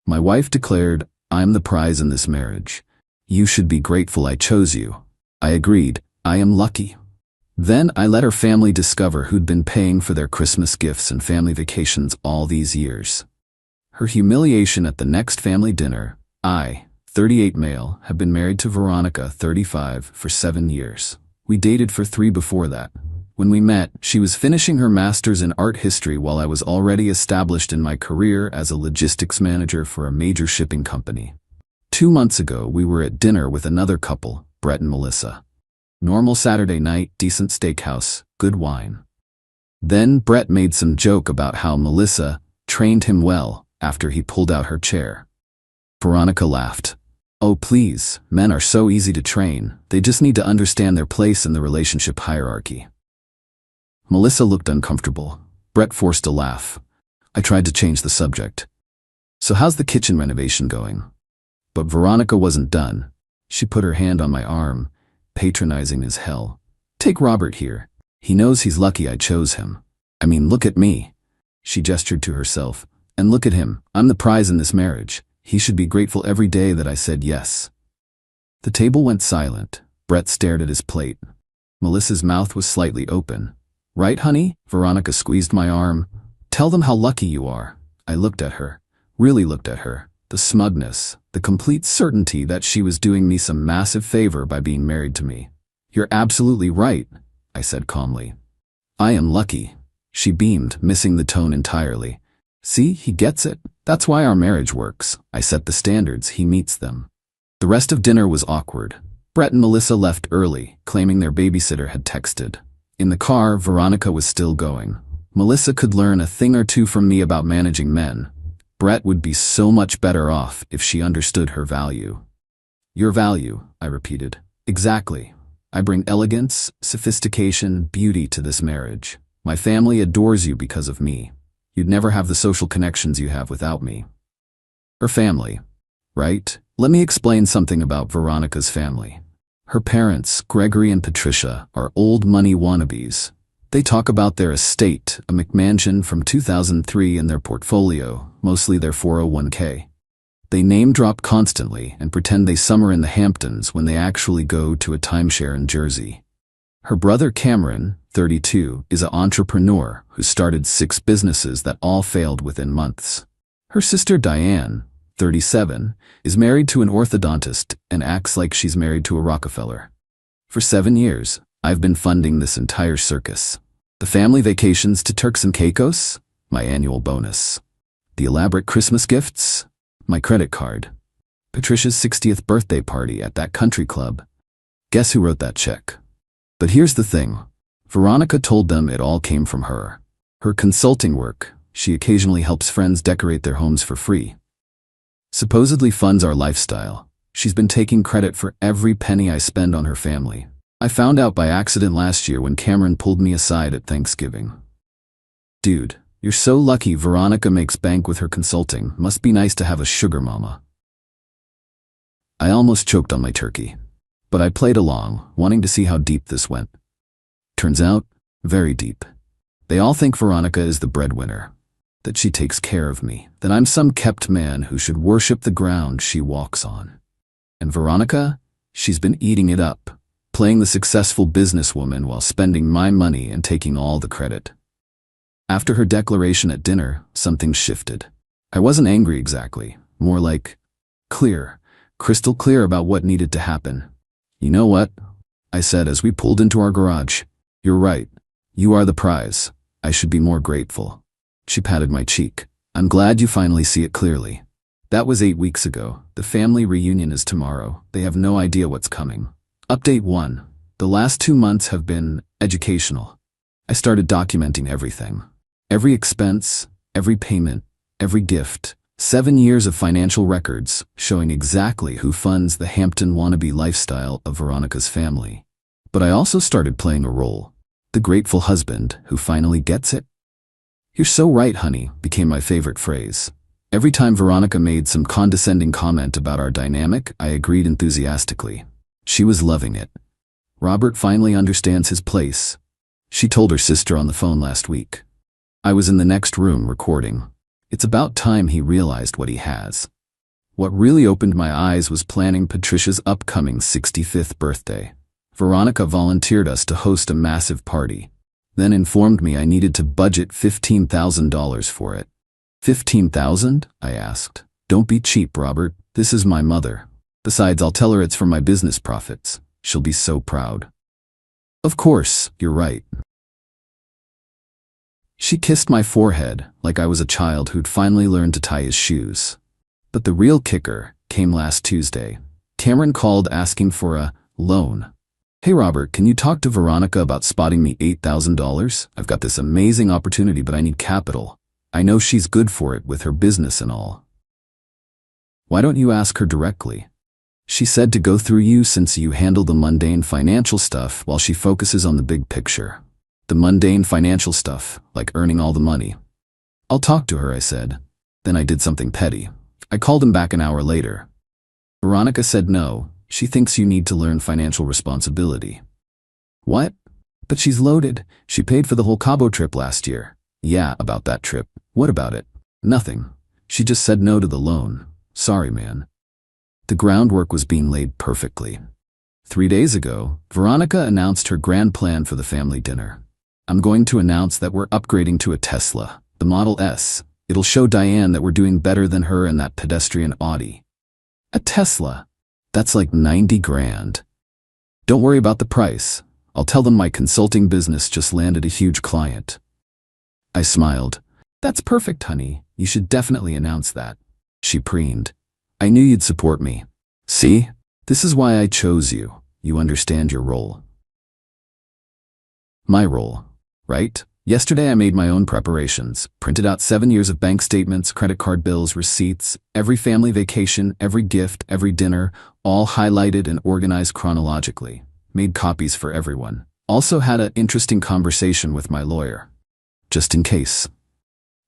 My wife declared, "I'm the prize in this marriage. You should be grateful I chose you." I agreed, I am lucky. Then I let her family discover who'd been paying for their Christmas gifts and family vacations all these years. Her humiliation at the next family dinner. I, 38 male, have been married to Veronica, 35, for 7 years. We dated for 3 before that. When we met, she was finishing her master's in art history while I was already established in my career as a logistics manager for a major shipping company. 2 months ago, we were at dinner with another couple, Brett and Melissa. Normal Saturday night, decent steakhouse, good wine. Then Brett made some joke about how Melissa trained him well after he pulled out her chair. Veronica laughed. "Oh please, men are so easy to train, they just need to understand their place in the relationship hierarchy." Melissa looked uncomfortable. Brett forced a laugh. I tried to change the subject. "So how's the kitchen renovation going?" But Veronica wasn't done. She put her hand on my arm, patronizing as hell. "Take Robert here. He knows he's lucky I chose him. I mean, look at me." She gestured to herself. "And look at him. I'm the prize in this marriage. He should be grateful every day that I said yes." The table went silent. Brett stared at his plate. Melissa's mouth was slightly open. "Right, honey?" Veronica squeezed my arm. "Tell them how lucky you are." I looked at her. Really looked at her. The smugness, the complete certainty that she was doing me some massive favor by being married to me. "You're absolutely right," I said calmly. "I am lucky." She beamed, missing the tone entirely. "See, he gets it. That's why our marriage works. I set the standards, he meets them." The rest of dinner was awkward. Brett and Melissa left early, claiming their babysitter had texted. In the car, Veronica was still going. Melissa could learn a thing or two from me about managing men. Brett would be so much better off if she understood her value. "Your value," I repeated. "Exactly. I bring elegance, sophistication, beauty to this marriage. My family adores you because of me. You'd never have the social connections you have without me." Her family, right? Let me explain something about Veronica's family. Her parents, Gregory and Patricia, are old money wannabes. They talk about their estate, a McMansion from 2003 in their portfolio, mostly their 401k. They name drop constantly and pretend they summer in the Hamptons when they actually go to a timeshare in Jersey. Her brother Cameron, 32, is an entrepreneur who started 6 businesses that all failed within months. Her sister Diane, 37, is married to an orthodontist and acts like she's married to a Rockefeller. For 7 years, I've been funding this entire circus. The family vacations to Turks and Caicos, my annual bonus. The elaborate Christmas gifts, my credit card. Patricia's 60th birthday party at that country club. Guess who wrote that check? But here's the thing. Veronica told them it all came from her. Her consulting work, she occasionally helps friends decorate their homes for free. Supposedly funds our lifestyle. She's been taking credit for every penny I spend on her family. I found out by accident last year when Cameron pulled me aside at Thanksgiving. "Dude, you're so lucky Veronica makes bank with her consulting. Must be nice to have a sugar mama." I almost choked on my turkey. But I played along, wanting to see how deep this went. Turns out, very deep. They all think Veronica is the breadwinner, that she takes care of me, that I'm some kept man who should worship the ground she walks on. And Veronica, she's been eating it up, playing the successful businesswoman while spending my money and taking all the credit. After her declaration at dinner, something shifted. I wasn't angry exactly, more like clear, crystal clear about what needed to happen. "You know what?" I said as we pulled into our garage. "You're right. You are the prize. I should be more grateful." She patted my cheek. "I'm glad you finally see it clearly." That was 8 weeks ago. The family reunion is tomorrow. They have no idea what's coming. Update 1. The last 2 months have been educational. I started documenting everything. Every expense, every payment, every gift. 7 years of financial records showing exactly who funds the Hampton wannabe lifestyle of Veronica's family. But I also started playing a role. The grateful husband who finally gets it. "You're so right, honey," became my favorite phrase. Every time Veronica made some condescending comment about our dynamic, I agreed enthusiastically. She was loving it. "Robert finally understands his place," she told her sister on the phone last week. I was in the next room recording. It's about time he realized what he has. What really opened my eyes was planning Patricia's upcoming 65th birthday. Veronica volunteered us to host a massive party, then informed me I needed to budget $15,000 for it. $15,000? I asked. Don't be cheap, Robert. This is my mother. Besides, I'll tell her it's from my business profits. She'll be so proud. Of course, you're right. She kissed my forehead like I was a child who'd finally learned to tie his shoes. But the real kicker came last Tuesday. Cameron called asking for a loan. Hey Robert, can you talk to Veronica about spotting me $8,000? I've got this amazing opportunity, but I need capital. I know she's good for it with her business and all. Why don't you ask her directly? She said to go through you since you handle the mundane financial stuff while she focuses on the big picture. The mundane financial stuff, like earning all the money. I'll talk to her, I said. Then I did something petty. I called him back an hour later. Veronica said no, she thinks you need to learn financial responsibility. What? But she's loaded. She paid for the whole Cabo trip last year. Yeah, about that trip. What about it? Nothing. She just said no to the loan. Sorry, man. The groundwork was being laid perfectly. 3 days ago, Veronica announced her grand plan for the family dinner. I'm going to announce that we're upgrading to a Tesla, the Model S. It'll show Diane that we're doing better than her and that pedestrian Audi. A Tesla? That's like 90 grand. Don't worry about the price. I'll tell them my consulting business just landed a huge client. I smiled. That's perfect, honey. You should definitely announce that. She preened. I knew you'd support me. See? This is why I chose you. You understand your role. My role, right? Yesterday I made my own preparations, printed out 7 years of bank statements, credit card bills, receipts, every family vacation, every gift, every dinner, all highlighted and organized chronologically. Made copies for everyone. Also had an interesting conversation with my lawyer. Just in case.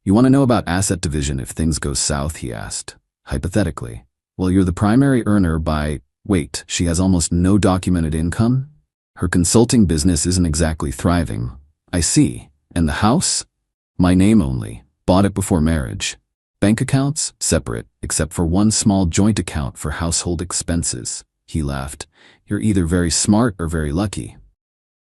You want to know about asset division if things go south, he asked. Hypothetically. Well, you're the primary earner by... Wait, she has almost no documented income? Her consulting business isn't exactly thriving. I see. And the house? My name only. Bought it before marriage. Bank accounts? Separate, except for one small joint account for household expenses. He laughed. You're either very smart or very lucky.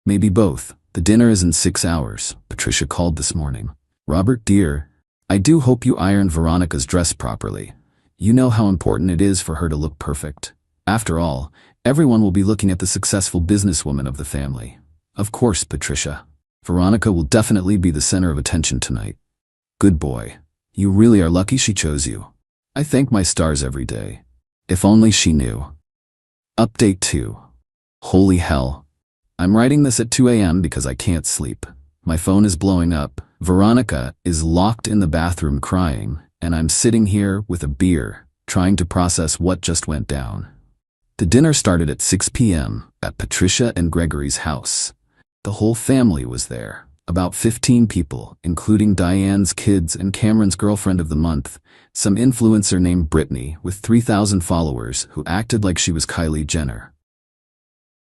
Maybe both. The dinner is in 6 hours. Patricia called this morning. Robert, dear, I do hope you ironed Veronica's dress properly. You know how important it is for her to look perfect. After all, everyone will be looking at the successful businesswoman of the family. Of course, Patricia. Veronica will definitely be the center of attention tonight. Good boy. You really are lucky she chose you. I thank my stars every day. If only she knew. Update 2. Holy hell. I'm writing this at 2 a.m. because I can't sleep. My phone is blowing up. Veronica is locked in the bathroom crying, and I'm sitting here with a beer, trying to process what just went down. The dinner started at 6 p.m. at Patricia and Gregory's house. The whole family was there, about 15 people, including Diane's kids and Cameron's girlfriend of the month, some influencer named Brittany with 3,000 followers who acted like she was Kylie Jenner.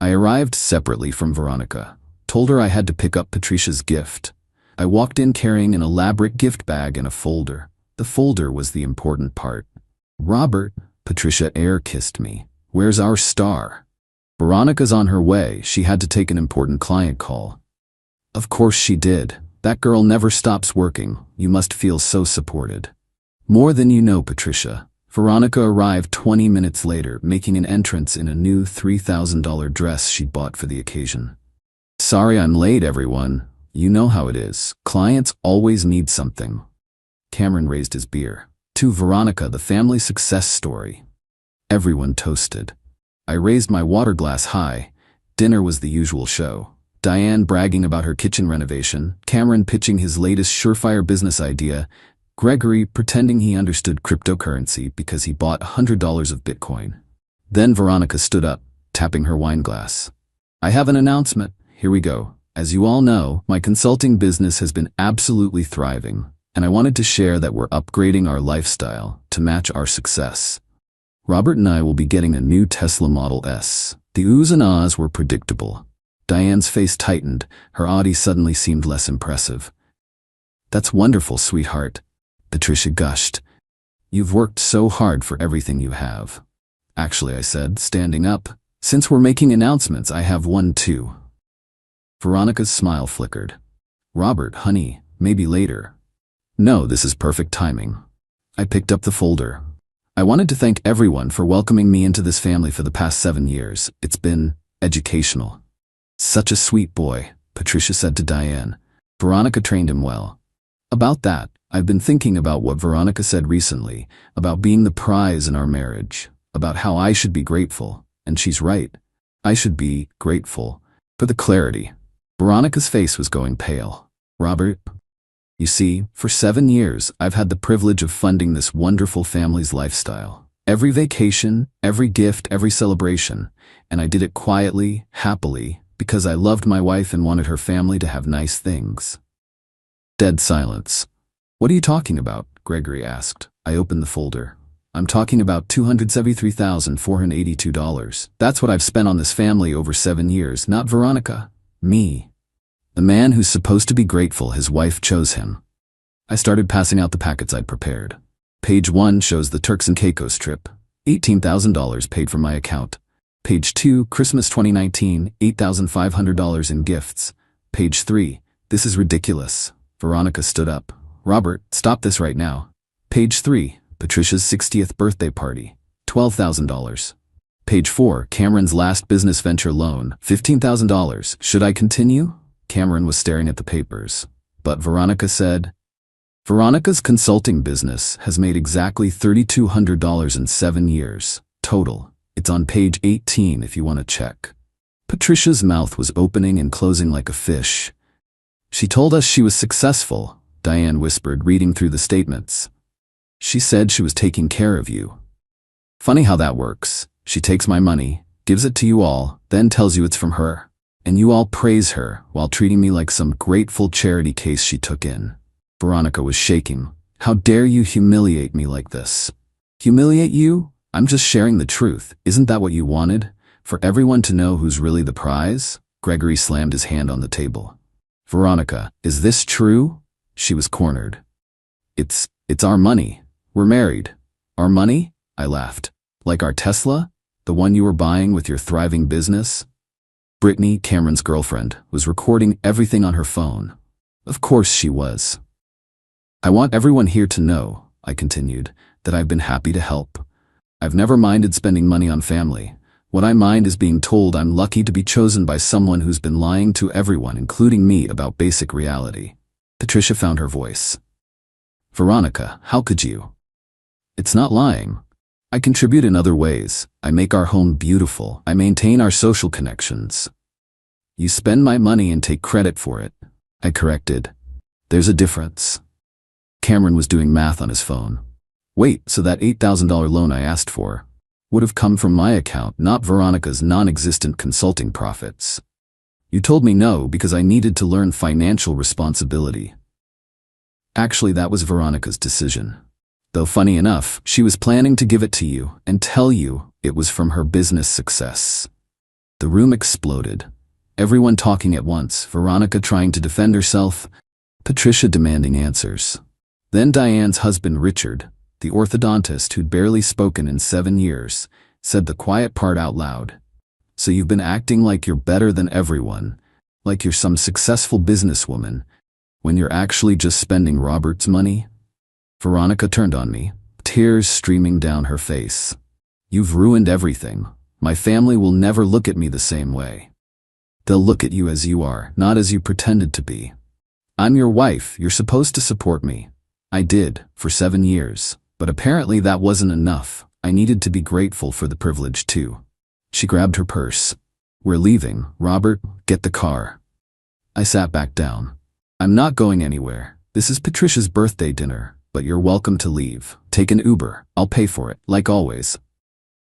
I arrived separately from Veronica, told her I had to pick up Patricia's gift. I walked in carrying an elaborate gift bag and a folder. The folder was the important part. Robert, Patricia air-kissed me. Where's our star? Veronica's on her way. She had to take an important client call. Of course she did. That girl never stops working. You must feel so supported. More than you know, Patricia. Veronica arrived 20 minutes later, making an entrance in a new $3,000 dress she'd bought for the occasion. Sorry I'm late, everyone. You know how it is. Clients always need something. Cameron raised his beer. To Veronica, the family success story. Everyone toasted. I raised my water glass high. Dinner was the usual show. Diane bragging about her kitchen renovation, Cameron pitching his latest surefire business idea, Gregory pretending he understood cryptocurrency because he bought $100 of Bitcoin. Then Veronica stood up, tapping her wine glass. I have an announcement. Here we go. As you all know, my consulting business has been absolutely thriving, and I wanted to share that we're upgrading our lifestyle to match our success. Robert and I will be getting a new Tesla Model S. The oohs and ahs were predictable. Diane's face tightened. Her Audi suddenly seemed less impressive. That's wonderful, sweetheart. Patricia gushed. You've worked so hard for everything you have. Actually, I said, standing up, since we're making announcements, I have one too. Veronica's smile flickered. Robert, honey, maybe later. No, this is perfect timing. I picked up the folder. I wanted to thank everyone for welcoming me into this family for the past 7 years. It's been educational. Such a sweet boy, Patricia said to Diane. Veronica trained him well. About that, I've been thinking about what Veronica said recently, about being the prize in our marriage, about how I should be grateful, and she's right. I should be grateful for the clarity. Veronica's face was going pale. Robert, you see, for 7 years, I've had the privilege of funding this wonderful family's lifestyle. Every vacation, every gift, every celebration, and I did it quietly, happily, because I loved my wife and wanted her family to have nice things. Dead silence. What are you talking about? Gregory asked. I opened the folder. I'm talking about $273,482. That's what I've spent on this family over 7 years, not Veronica. Me. The man who's supposed to be grateful his wife chose him. I started passing out the packets I'd prepared. Page 1 shows the Turks and Caicos trip. $18,000 paid from my account. Page 2, Christmas 2019, $8,500 in gifts. Page 3, this is ridiculous. Veronica stood up. Robert, stop this right now. Page 3, Patricia's 60th birthday party. $12,000. Page 4, Cameron's last business venture loan. $15,000. Should I continue? Cameron was staring at the papers. But Veronica said, Veronica's consulting business has made exactly $3,200 in 7 years. Total. It's on page 18 if you want to check. Patricia's mouth was opening and closing like a fish. She told us she was successful, Diane whispered, reading through the statements. She said she was taking care of you. Funny how that works. She takes my money, gives it to you all, then tells you it's from her. And you all praise her while treating me like some grateful charity case she took in. Veronica was shaking. How dare you humiliate me like this? Humiliate you? I'm just sharing the truth. Isn't that what you wanted? For everyone to know who's really the prize? Gregory slammed his hand on the table. Veronica, is this true? She was cornered. It's our money. We're married. Our money? I laughed. Like our Tesla? The one you were buying with your thriving business? Brittany, Cameron's girlfriend, was recording everything on her phone. Of course she was. I want everyone here to know, I continued, that I've been happy to help. I've never minded spending money on family. What I mind is being told I'm lucky to be chosen by someone who's been lying to everyone, including me, about basic reality. Patricia found her voice. Veronica, how could you? It's not lying. I contribute in other ways. I make our home beautiful. I maintain our social connections. You spend my money and take credit for it. I corrected. There's a difference. Cameron was doing math on his phone. Wait, so that $8,000 loan I asked for would have come from my account, not Veronica's non-existent consulting profits. You told me no because I needed to learn financial responsibility. Actually, that was Veronica's decision. Though funny enough, she was planning to give it to you and tell you it was from her business success. The room exploded. Everyone talking at once, Veronica trying to defend herself, Patricia demanding answers. Then Diane's husband Richard, the orthodontist who'd barely spoken in 7 years, said the quiet part out loud. So you've been acting like you're better than everyone, like you're some successful businesswoman, when you're actually just spending Robert's money? Veronica turned on me, tears streaming down her face. You've ruined everything. My family will never look at me the same way. They'll look at you as you are, not as you pretended to be. I'm your wife. You're supposed to support me. I did, for 7 years. But apparently that wasn't enough. I needed to be grateful for the privilege too. She grabbed her purse. We're leaving. Robert, get the car. I sat back down. I'm not going anywhere. This is Patricia's birthday dinner, but you're welcome to leave. Take an Uber. I'll pay for it, like always.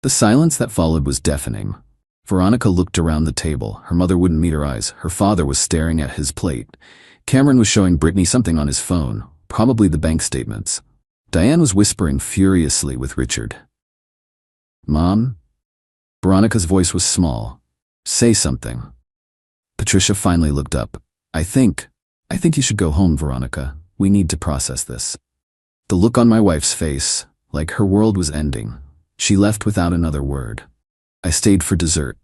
The silence that followed was deafening. Veronica looked around the table. Her mother wouldn't meet her eyes. Her father was staring at his plate. Cameron was showing Brittany something on his phone, probably the bank statements. Diane was whispering furiously with Richard. Mom? Veronica's voice was small. Say something. Patricia finally looked up. I think you should go home, Veronica. We need to process this. The look on my wife's face, like her world was ending. She left without another word. I stayed for dessert.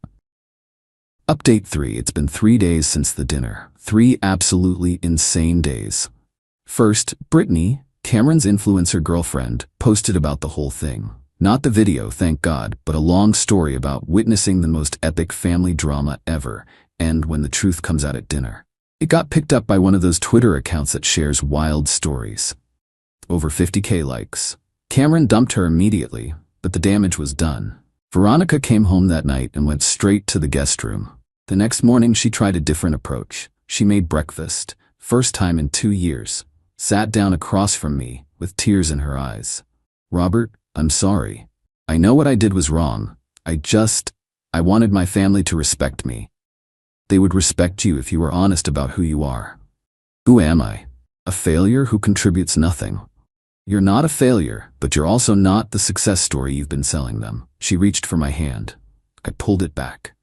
Update 3. It's been 3 days since the dinner. 3 absolutely insane days. First, Brittany, Cameron's influencer girlfriend, posted about the whole thing. Not the video, thank God, but a long story about witnessing the most epic family drama ever, and when the truth comes out at dinner. It got picked up by one of those Twitter accounts that shares wild stories. Over 50,000 likes. Cameron dumped her immediately, but the damage was done. Veronica came home that night and went straight to the guest room. The next morning she tried a different approach. She made breakfast, first time in 2 years. Sat down across from me, with tears in her eyes. "Robert, I'm sorry. I know what I did was wrong. I wanted my family to respect me. They would respect you if you were honest about who you are." "Who am I? A failure who contributes nothing?" "You're not a failure, but you're also not the success story you've been selling them." She reached for my hand. I pulled it back.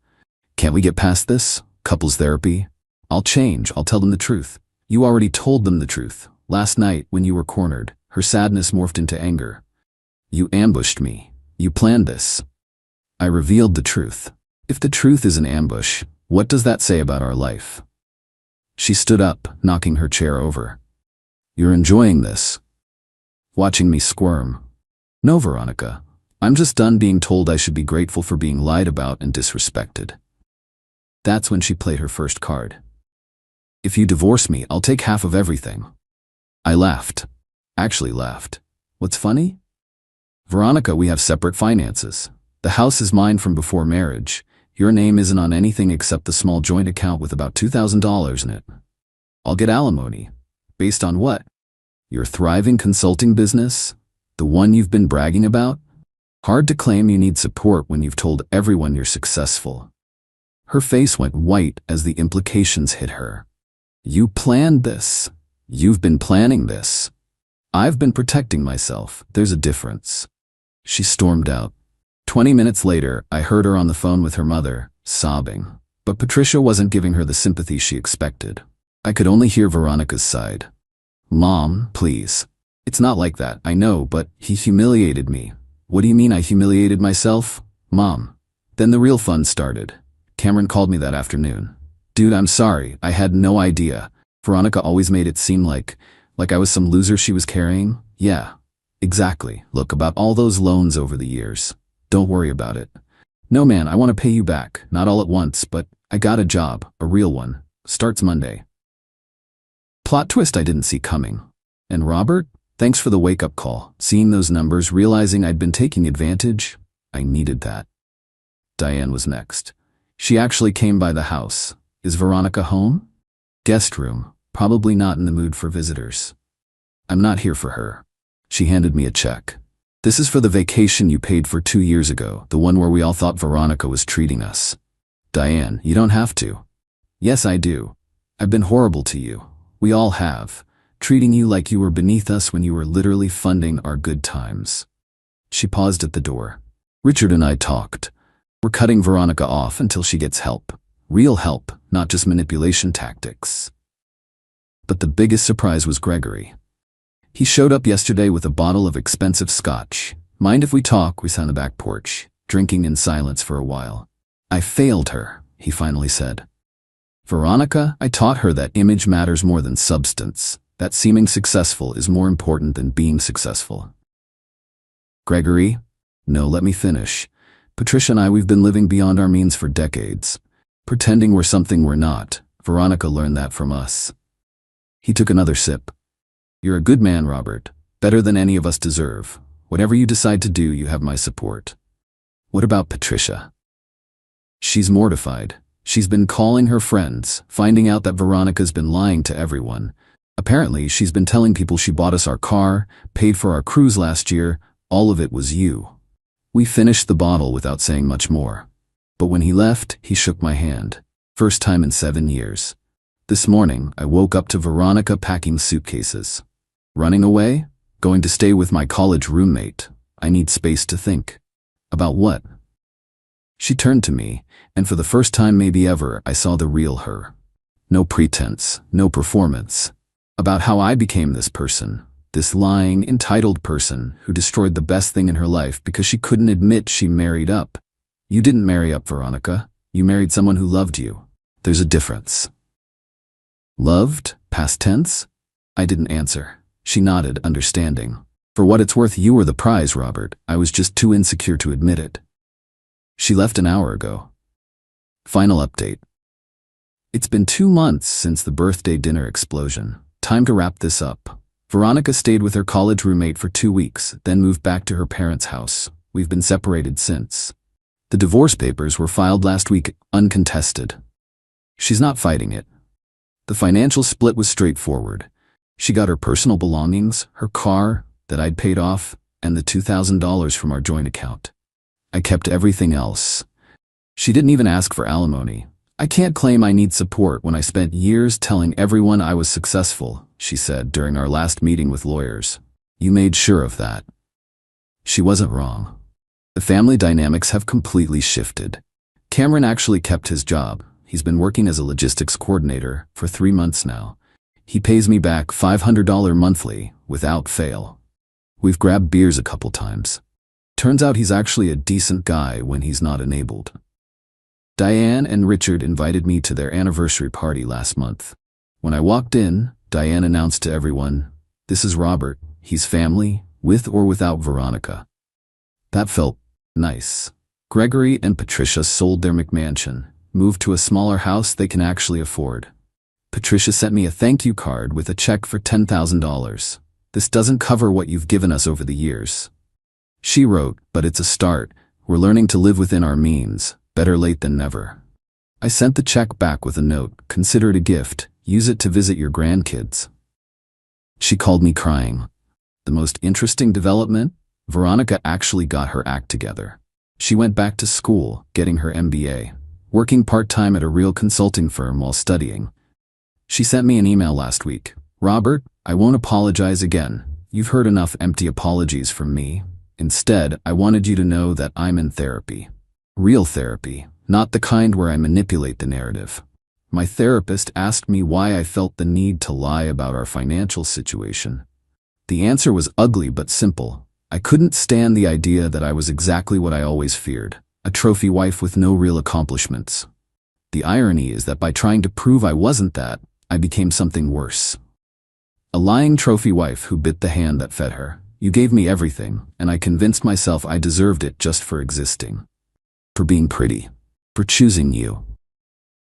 "Can't we get past this? Couples therapy? I'll change, I'll tell them the truth." "You already told them the truth. Last night, when you were cornered." Her sadness morphed into anger. "You ambushed me. You planned this." I revealed the truth. If the truth is an ambush, what does that say about our life? She stood up, knocking her chair over. "You're enjoying this? Watching me squirm?" "No, Veronica. I'm just done being told I should be grateful for being lied about and disrespected." That's when she played her first card. "If you divorce me, I'll take half of everything." I laughed. Actually laughed. "What's funny?" "Veronica, we have separate finances. The house is mine from before marriage. Your name isn't on anything except the small joint account with about $2,000 in it. I'll get alimony." "Based on what?" "Your thriving consulting business? The one you've been bragging about? Hard to claim you need support when you've told everyone you're successful." Her face went white as the implications hit her. "You planned this. You've been planning this." "I've been protecting myself. There's a difference." She stormed out. 20 minutes later, I heard her on the phone with her mother, sobbing. But Patricia wasn't giving her the sympathy she expected. I could only hear Veronica's side. "Mom, please. It's not like that, I know, but he humiliated me." "What do you mean I humiliated myself?" "Mom." Then the real fun started. Cameron called me that afternoon. "Dude, I'm sorry, I had no idea. Veronica always made it seem like I was some loser she was carrying." "Yeah, exactly. Look, about all those loans over the years. Don't worry about it." "No man, I want to pay you back, not all at once, but I got a job, a real one. Starts Monday." Plot twist I didn't see coming. "And Robert, thanks for the wake-up call. Seeing those numbers, realizing I'd been taking advantage, I needed that." Diane was next. She actually came by the house. "Is Veronica home?" "Guest room. Probably not in the mood for visitors." "I'm not here for her." She handed me a check. "This is for the vacation you paid for 2 years ago, the one where we all thought Veronica was treating us." "Diane, you don't have to." "Yes, I do. I've been horrible to you. We all have. Treating you like you were beneath us when you were literally funding our good times." She paused at the door. "Richard and I talked. We're cutting Veronica off until she gets help. Real help, not just manipulation tactics." But the biggest surprise was Gregory. He showed up yesterday with a bottle of expensive scotch. "Mind if we talk?" We sat on the back porch, drinking in silence for a while. "I failed her," he finally said. "Veronica, I taught her that image matters more than substance, that seeming successful is more important than being successful." "Gregory?" "No, let me finish. Patricia and I, we've been living beyond our means for decades. Pretending we're something we're not. Veronica learned that from us." He took another sip. "You're a good man, Robert. Better than any of us deserve. Whatever you decide to do, you have my support." "What about Patricia?" "She's mortified. She's been calling her friends, finding out that Veronica's been lying to everyone. Apparently, she's been telling people she bought us our car, paid for our cruise last year. All of it was you." We finished the bottle without saying much more. But when he left, he shook my hand. First time in 7 years. This morning, I woke up to Veronica packing suitcases. "Running away? Going to stay with my college roommate. I need space to think." "About what?" She turned to me, and for the first time maybe ever, I saw the real her. No pretense, no performance. About how I became this person. this lying, entitled person who destroyed the best thing in her life because she couldn't admit she married up. You didn't marry up, Veronica. You married someone who loved you. There's a difference. Loved? Past tense? I didn't answer. She nodded, understanding. For what it's worth, you were the prize, Robert. I was just too insecure to admit it. She left an hour ago. Final update. It's been 2 months since the birthday dinner explosion. Time to wrap this up. Veronica stayed with her college roommate for 2 weeks, then moved back to her parents' house. We've been separated since. The divorce papers were filed last week, uncontested. She's not fighting it. The financial split was straightforward. She got her personal belongings, her car that I'd paid off, and the $2,000 from our joint account. I kept everything else. She didn't even ask for alimony. I can't claim I need support when I spent years telling everyone I was successful, she said during our last meeting with lawyers. You made sure of that. She wasn't wrong. The family dynamics have completely shifted. Cameron actually kept his job. He's been working as a logistics coordinator for 3 months now. He pays me back $500 monthly, without fail. We've grabbed beers a couple times. Turns out he's actually a decent guy when he's not enabled. Diane and Richard invited me to their anniversary party last month. When I walked in, Diane announced to everyone, "This is Robert. He's family, with or without Veronica." That felt nice. Gregory and Patricia sold their McMansion, moved to a smaller house they can actually afford. Patricia sent me a thank you card with a check for $10,000. "This doesn't cover what you've given us over the years." She wrote, "But it's a start. We're learning to live within our means. Better late than never." I sent the check back with a note, "Consider it a gift. Use it to visit your grandkids." She called me crying. The most interesting development? Veronica actually got her act together. She went back to school, getting her MBA, working part-time at a real consulting firm while studying. She sent me an email last week. "Robert, I won't apologize again. You've heard enough empty apologies from me. Instead, I wanted you to know that I'm in therapy. Real therapy, not the kind where I manipulate the narrative. My therapist asked me why I felt the need to lie about our financial situation. The answer was ugly but simple. I couldn't stand the idea that I was exactly what I always feared, a trophy wife with no real accomplishments. The irony is that by trying to prove I wasn't that, I became something worse. A lying trophy wife who bit the hand that fed her. You gave me everything, and I convinced myself I deserved it just for existing. For being pretty. For choosing you.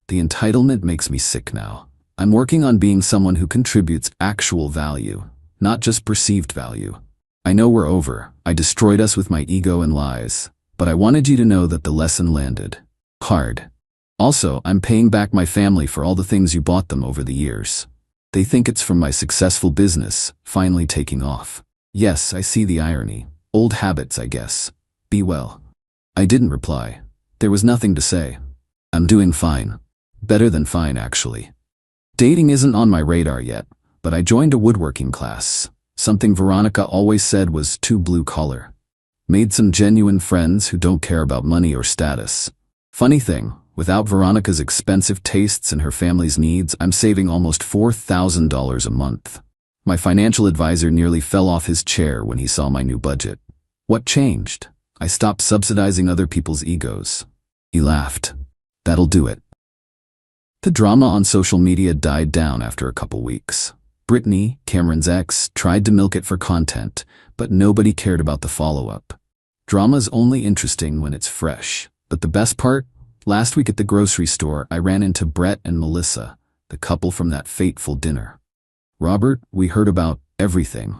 The entitlement makes me sick now. I'm working on being someone who contributes actual value, not just perceived value. I know we're over. I destroyed us with my ego and lies, but I wanted you to know that the lesson landed. Hard. Also, I'm paying back my family for all the things you bought them over the years. They think it's from my successful business, finally taking off. Yes, I see the irony. Old habits, I guess. Be well. I didn't reply. There was nothing to say. I'm doing fine. Better than fine, actually. Dating isn't on my radar yet, but I joined a woodworking class. Something Veronica always said was too blue-collar. Made some genuine friends who don't care about money or status. Funny thing, without Veronica's expensive tastes and her family's needs, I'm saving almost $4,000 a month. My financial advisor nearly fell off his chair when he saw my new budget. What changed? I stopped subsidizing other people's egos. He laughed. That'll do it. The drama on social media died down after a couple weeks. Brittany, Cameron's ex, tried to milk it for content, but nobody cared about the follow-up. Drama's only interesting when it's fresh. But the best part? Last week at the grocery store, I ran into Brett and Melissa, the couple from that fateful dinner. "Robert, we heard about everything."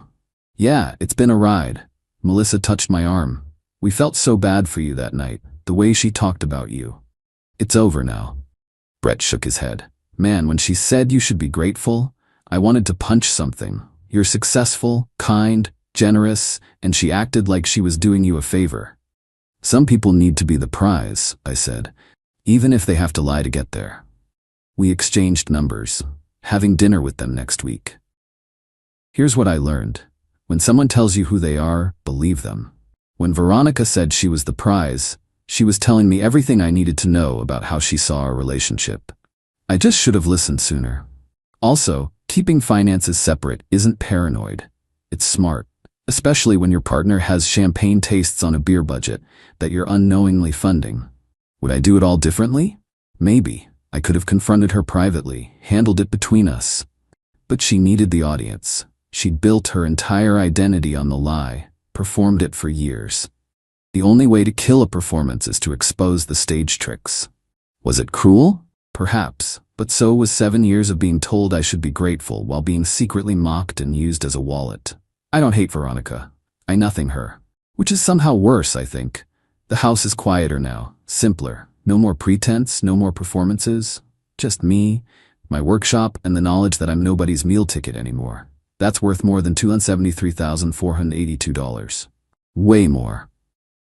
"Yeah, it's been a ride." Melissa touched my arm. "We felt so bad for you that night, the way she talked about you." "It's over now." Brett shook his head. "Man, when she said you should be grateful, I wanted to punch something. You're successful, kind, generous, and she acted like she was doing you a favor." "Some people need to be the prize," I said, "even if they have to lie to get there." We exchanged numbers, having dinner with them next week. Here's what I learned. When someone tells you who they are, believe them. When Veronica said she was the prize, she was telling me everything I needed to know about how she saw our relationship. I just should have listened sooner. Also, keeping finances separate isn't paranoid. It's smart, especially when your partner has champagne tastes on a beer budget that you're unknowingly funding. Would I do it all differently? Maybe. I could have confronted her privately, handled it between us. But she needed the audience. She'd built her entire identity on the lie, performed it for years. The only way to kill a performance is to expose the stage tricks. Was it cruel? Perhaps, but so was 7 years of being told I should be grateful while being secretly mocked and used as a wallet. I don't hate Veronica. I nothing her. Which is somehow worse, I think. The house is quieter now, simpler. No more pretense, no more performances. Just me, my workshop, and the knowledge that I'm nobody's meal ticket anymore. That's worth more than $273,482. Way more.